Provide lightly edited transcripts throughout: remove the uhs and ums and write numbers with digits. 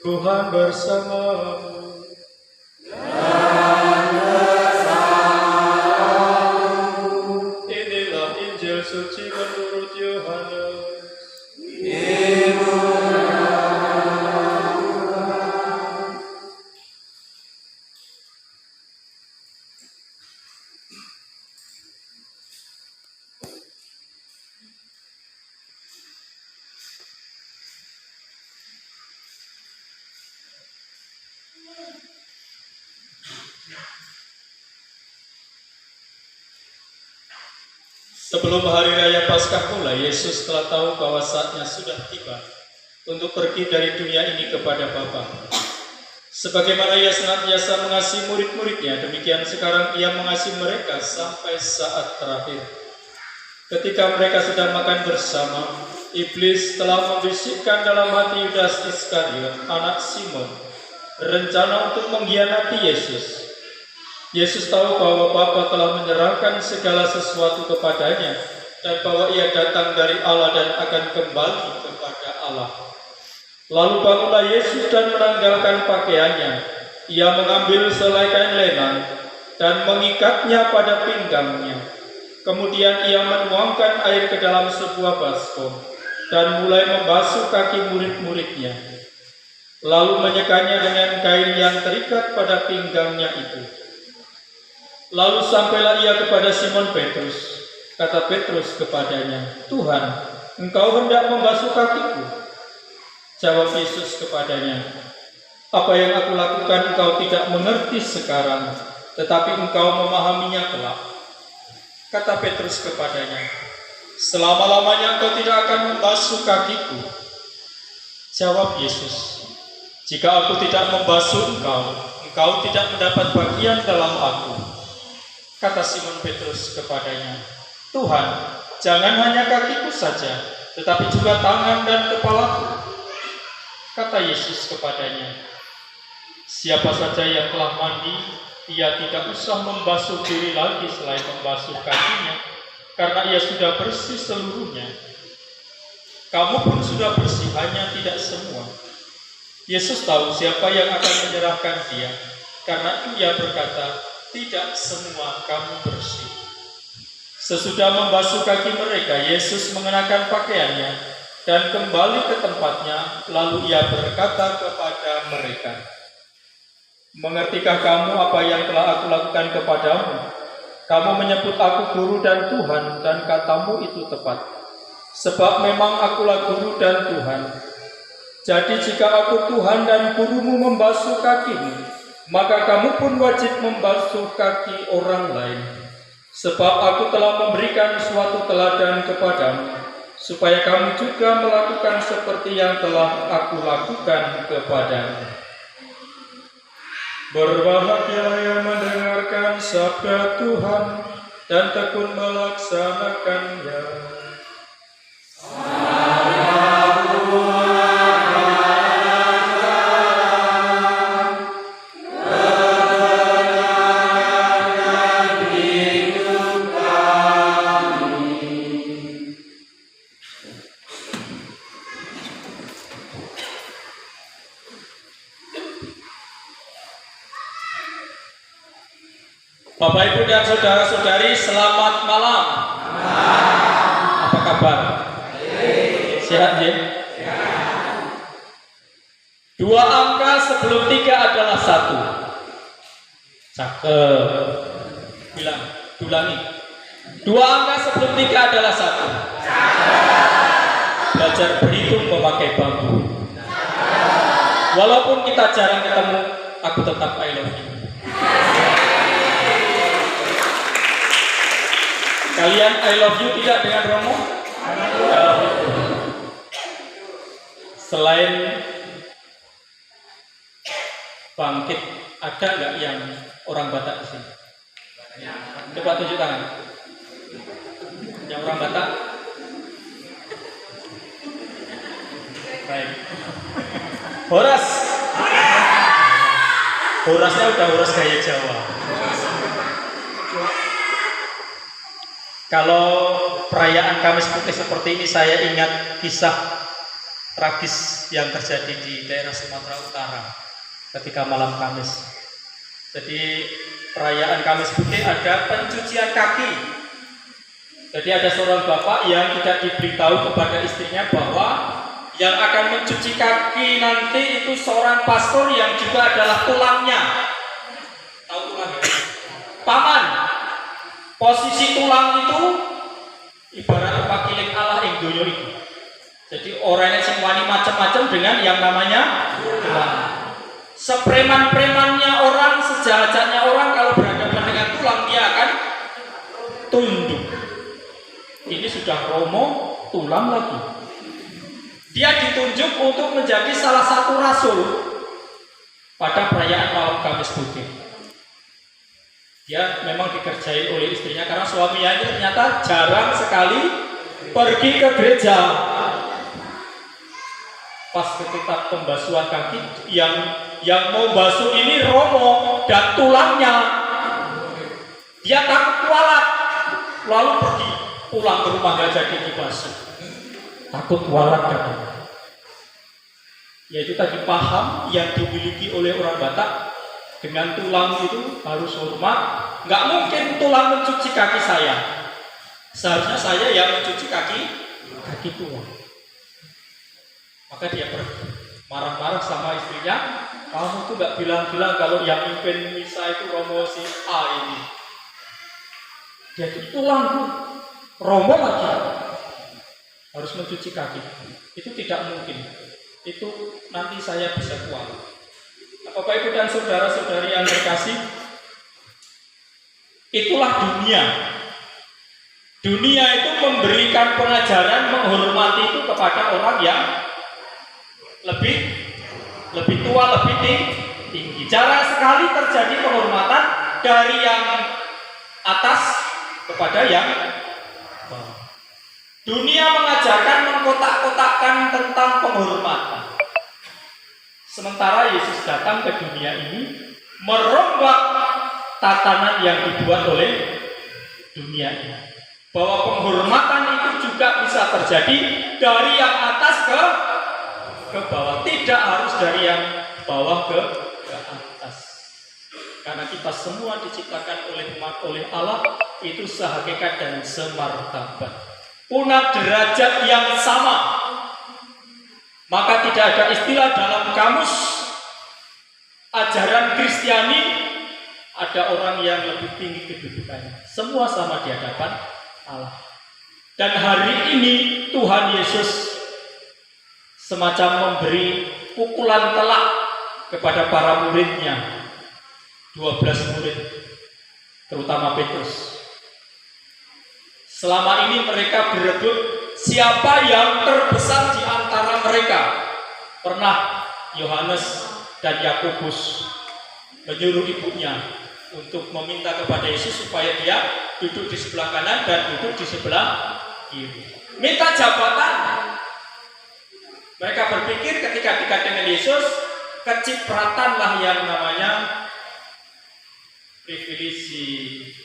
Tuhan bersamamu. Inilah Injil suci menurut Yohanes. Sebelum hari raya Paskah mulai, Yesus telah tahu bahwa saatnya sudah tiba untuk pergi dari dunia ini kepada Bapa. Sebagaimana Ia senantiasa mengasihi murid-muridnya, demikian sekarang Ia mengasihi mereka sampai saat terakhir. Ketika mereka sedang makan bersama, Iblis telah membisikkan dalam hati Yudas Iskariot, anak Simon, rencana untuk mengkhianati Yesus. Yesus tahu bahwa Bapa telah menyerahkan segala sesuatu kepadanya dan bahwa Ia datang dari Allah dan akan kembali kepada Allah. Lalu bangunlah Yesus dan menanggalkan pakaiannya. Ia mengambil selai kain lenan dan mengikatnya pada pinggangnya. Kemudian Ia menuangkan air ke dalam sebuah baskom dan mulai membasuh kaki murid-muridnya. Lalu menyekanya dengan kain yang terikat pada pinggangnya itu. Lalu sampailah Ia kepada Simon Petrus. Kata Petrus kepadanya, "Tuhan, Engkau hendak membasuh kakiku?" Jawab Yesus kepadanya, "Apa yang aku lakukan engkau tidak mengerti sekarang, tetapi engkau memahaminya kelak." Kata Petrus kepadanya, "Selama-lamanya engkau tidak akan membasuh kakiku." Jawab Yesus, "Jika aku tidak membasuh engkau, engkau tidak mendapat bagian dalam aku." Kata Simon Petrus kepadanya, "Tuhan, jangan hanya kakiku saja, tetapi juga tangan dan kepalaku." Kata Yesus kepadanya, "Siapa saja yang telah mandi, ia tidak usah membasuh diri lagi selain membasuh kakinya, karena ia sudah bersih seluruhnya. Kamu pun sudah bersih, hanya tidak semua." Yesus tahu siapa yang akan menyerahkan Dia, karena itu Ia berkata, "Tidak semua kamu bersih." Sesudah membasuh kaki mereka, Yesus mengenakan pakaiannya dan kembali ke tempatnya. Lalu Ia berkata kepada mereka, "Mengertikah kamu apa yang telah aku lakukan kepadamu? Kamu menyebut aku guru dan Tuhan, dan katamu itu tepat. Sebab memang akulah guru dan Tuhan. Jadi jika aku Tuhan dan gurumu membasuh kakimu, maka kamu pun wajib membasuh kaki orang lain. Sebab aku telah memberikan suatu teladan kepadamu, supaya kamu juga melakukan seperti yang telah aku lakukan kepadamu." Berbahagialah yang mendengarkan sabda Tuhan dan tekun melaksanakannya. Bapak, Ibu, dan saudara-saudari, selamat malam. Apa kabar? Sehat ya? Dua angka sebelum tiga adalah satu. Cakep. Ulangi. Dua angka sebelum tiga adalah satu. Belajar berhitung memakai bambu. Walaupun kita jarang ketemu, aku tetap I love you. Kalian I love you tidak dengan Romo? Selain Bangkit, ada nggak yang orang Batak di sini? Coba tunjuk tangan. Yang orang Batak? Baik. Horas. Horasnya udah horas gaya Jawa. Kalau perayaan Kamis Putih seperti ini, saya ingat kisah tragis yang terjadi di daerah Sumatera Utara ketika malam Kamis. Jadi perayaan Kamis Putih ada pencucian kaki. Jadi ada seorang bapak yang tidak diberitahu kepada istrinya bahwa yang akan mencuci kaki nanti itu seorang pastor yang juga adalah tulangnya. Tahu tulang ya? Paman. Posisi tulang itu ibarat pakiling Allah ing donya iki. Jadi orangnya sing wani macam-macam dengan yang namanya tulang. Sepreman-premannya orang, sejahat-jahatnya orang kalau berhadapan dengan tulang dia akan tunduk. Ini sudah romo tulang lagi. Dia ditunjuk untuk menjadi salah satu rasul pada perayaan malam Kamis Putih. Dia memang dikerjain oleh istrinya karena suaminya ini ternyata jarang sekali pergi ke gereja. Pas ketika pembasuhan kaki yang mau basuh ini romo dan tulangnya, dia takut kualat lalu pergi pulang ke rumah gak jadi dibasuh, takut kualat katanya. Yaitu tadi paham yang dimiliki oleh orang Batak dengan tulang itu harus hormat. Nggak mungkin tulang mencuci kaki saya, seharusnya saya yang mencuci kaki tulang. Maka dia pergi marah-marah sama istrinya, kamu tuh nggak bilang-bilang kalau yang mimpin misa itu romo si A ini. Jadi tulang tuh romo lagi harus mencuci kaki. Itu tidak mungkin. Itu nanti saya bisa kuat. Bapak Ibu dan saudara-saudari yang terkasih, itulah dunia. Dunia itu memberikan pengajaran menghormati itu kepada orang yang lebih tua, lebih tinggi. Jarang sekali terjadi penghormatan dari yang atas kepada yang bawah. Dunia mengajarkan mengkotak-kotakkan tentang penghormatan. Sementara Yesus datang ke dunia ini merombak tatanan yang dibuat oleh dunia ini. Bahwa penghormatan itu juga bisa terjadi dari yang atas ke bawah, tidak harus dari yang bawah ke atas. Karena kita semua diciptakan oleh Allah itu sehakikat dan semartabat, punya derajat yang sama. Maka tidak ada istilah dalam kamus ajaran Kristiani ada orang yang lebih tinggi kedudukannya. Semua sama di hadapan Allah. Dan hari ini Tuhan Yesus semacam memberi pukulan telak kepada para muridnya, 12 murid, terutama Petrus. Selama ini mereka berebut siapa yang terbesar di antara mereka. Pernah Yohanes dan Yakobus menyuruh ibunya untuk meminta kepada Yesus supaya dia duduk di sebelah kanan dan duduk di sebelah kiri. Minta jabatan. Mereka berpikir ketika dekat dengan Yesus, kecipratanlah yang namanya privilege,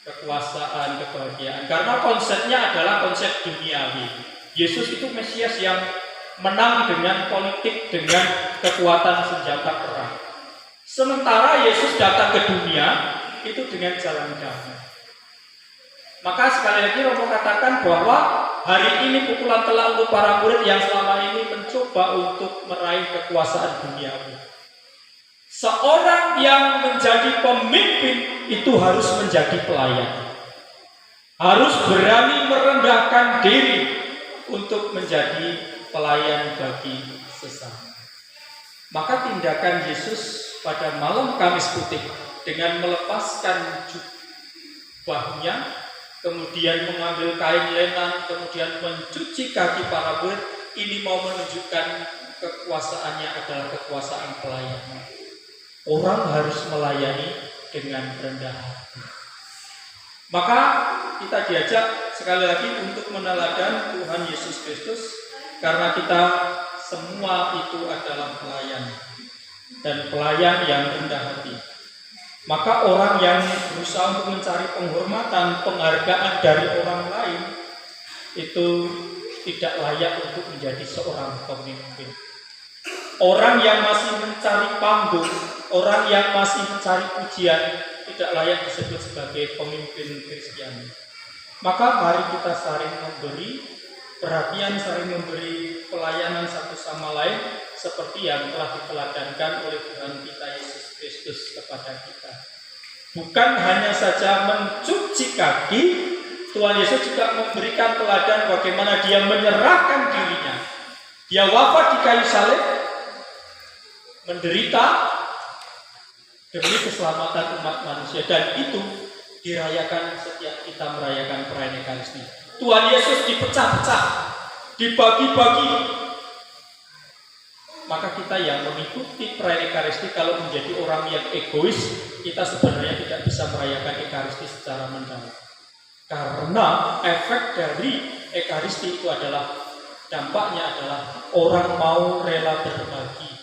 kekuasaan, kebahagiaan. Karena konsepnya adalah konsep duniawi. Yesus itu Mesias yang menang dengan politik, dengan kekuatan senjata perang. Sementara Yesus datang ke dunia itu dengan jalan damai. Maka sekali lagi Romo katakan bahwa hari ini pukulan telak untuk para murid yang selama ini mencoba untuk meraih kekuasaan duniawi. Seorang yang menjadi pemimpin itu harus menjadi pelayan. Harus berani merendahkan diri untuk menjadi pelayan bagi sesama. Maka tindakan Yesus pada malam Kamis Putih dengan melepaskan jubahnya, kemudian mengambil kain lenan, kemudian mencuci kaki para murid, ini mau menunjukkan kekuasaannya adalah kekuasaan pelayan. Orang harus melayani dengan rendah hati. Maka kita diajak sekali lagi untuk meneladan Tuhan Yesus Kristus, karena kita semua itu adalah pelayan dan pelayan yang rendah hati. Maka orang yang berusaha untuk mencari penghormatan, penghargaan dari orang lain itu tidak layak untuk menjadi seorang pemimpin. Orang yang masih mencari panggung, orang yang masih mencari pujian, tidak layak disebut sebagai pemimpin Kristiani. Maka mari kita saling memberi perhatian, saling memberi pelayanan satu sama lain, seperti yang telah diteladankan oleh Tuhan kita Yesus Kristus kepada kita. Bukan hanya saja mencuci kaki, Tuhan Yesus juga memberikan teladan bagaimana dia menyerahkan dirinya. Dia wafat di kayu salib, menderita demi keselamatan umat manusia, dan itu dirayakan setiap kita merayakan perayaan Ekaristi. Tuhan Yesus dipecah-pecah, dibagi-bagi. Maka kita yang mengikuti perayaan Ekaristi, kalau menjadi orang yang egois, kita sebenarnya tidak bisa merayakan Ekaristi secara mendalam. Karena efek dari Ekaristi itu adalah, dampaknya adalah orang mau rela berbagi,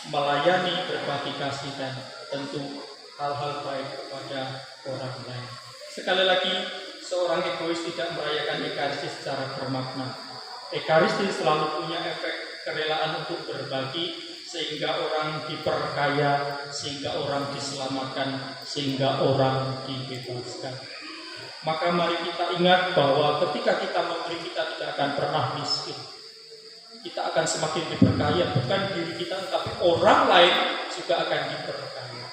melayani, berbagi kasih, dan tentu hal-hal baik kepada orang lain. Sekali lagi, seorang egois tidak merayakan Ekaristi secara bermakna. Ekaristi selalu punya efek kerelaan untuk berbagi, sehingga orang diperkaya, sehingga orang diselamatkan, sehingga orang dibebaskan. Maka mari kita ingat bahwa ketika kita memberi, kita tidak akan pernah miskin. Kita akan semakin diperkaya, bukan diri kita, tapi orang lain juga akan diperkaya.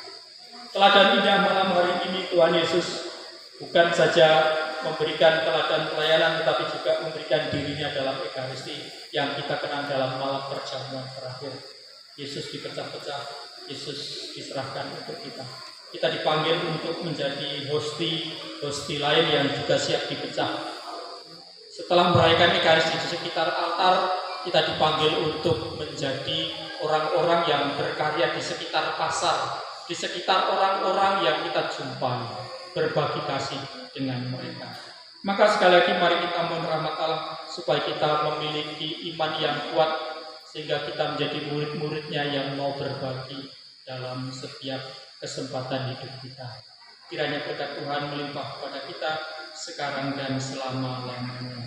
Teladan indah malam hari ini Tuhan Yesus bukan saja memberikan teladan pelayanan, tetapi juga memberikan dirinya dalam Ekaristi yang kita kenal dalam malam perjamuan terakhir. Yesus dipecah-pecah, Yesus diserahkan untuk kita. Kita dipanggil untuk menjadi hosti lain yang juga siap dipecah. Setelah merayakan Ekaristi di sekitar altar, kita dipanggil untuk menjadi orang-orang yang berkarya di sekitar pasar, di sekitar orang-orang yang kita jumpai, berbagi kasih dengan mereka. Maka sekali lagi mari kita mohon rahmat Allah supaya kita memiliki iman yang kuat, sehingga kita menjadi murid-muridnya yang mau berbagi dalam setiap kesempatan hidup kita. Kiranya berkat Tuhan melimpah kepada kita sekarang dan selama-lamanya.